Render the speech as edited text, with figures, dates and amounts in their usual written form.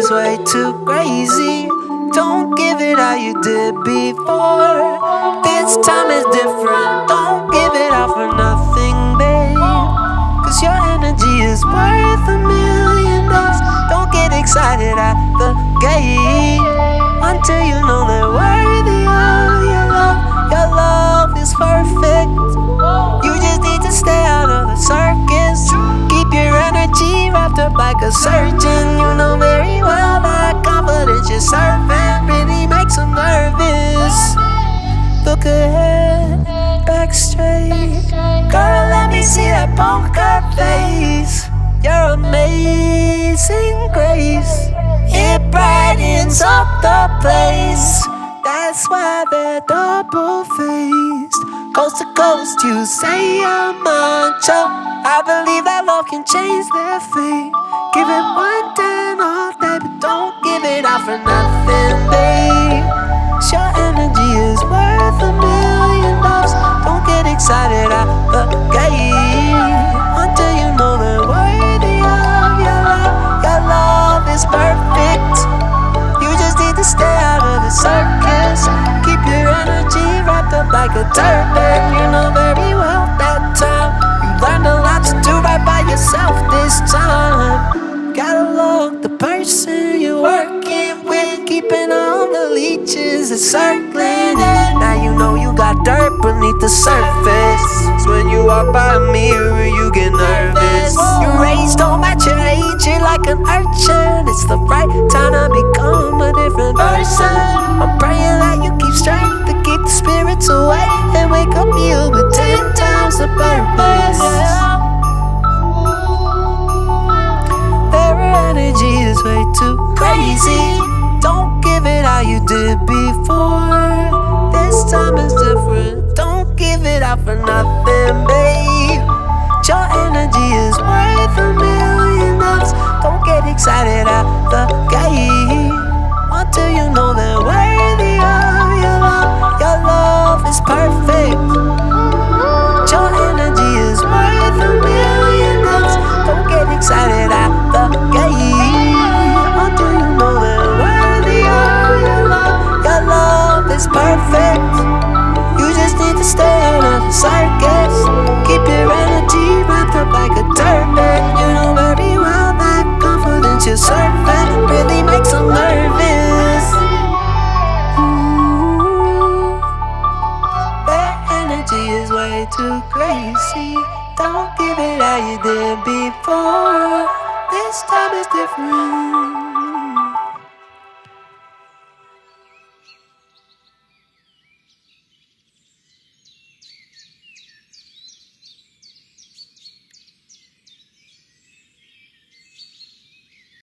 is way too crazy. Don't give it how you did before. This time is different. Don't give it out for nothing, babe. Cause your energy is worth $1,000,000. Don't get excited at the gate until you know they're worthy of your love. Your love is perfect. You just need to stay out of the circus. Keep your energy wrapped up like a surgeon. You know very well that confidence you're serving really makes them nervous. Look ahead, back straight. Girl, let me see that poker face. Your amazing grace, it brightens up the place. That's why they're double-faced. Coast to coast, you say a mantra. I believe that love can change their fate. Give it one day all day, but don't give it out for nothing, babe. Your energy is worth $1,000,000. Don't get excited at the gate until you know they're worthy of your love. Your love is perfect. You just need to stay out of the circus. Keep your energy wrapped up like a turban. You know very well that time you learned a lot to do right by yourself this time. Gotta love the person you're working with, keeping all the leeches and circling. Now you know you got dirt beneath the surface. So when you walk by a mirror, you get nervous. Your age don't match your age, you're like an urchin. It's the right time to become a different person. I'm praying that you keep strength to keep the spirits away and wake up you with 10 times the purpose. Their energy is way too crazy. Don't give it how you did before. This time is different. Don't give it out for nothing, babe. Your energy is worth $1,000,000. Don't get excited at the gate until you know they're worthy of your love. Your love is perfect. Your energy is worth $1,000,000. Don't get excited at the gate until you know they're worthy of your love. Your love is perfect. You just need to stay out of the circus. Keep your energy wrapped up like a turban. You know very well that confidence you're serving really makes them nervous. Their energy is way too crazy. Don't give it how you did before. This time is different.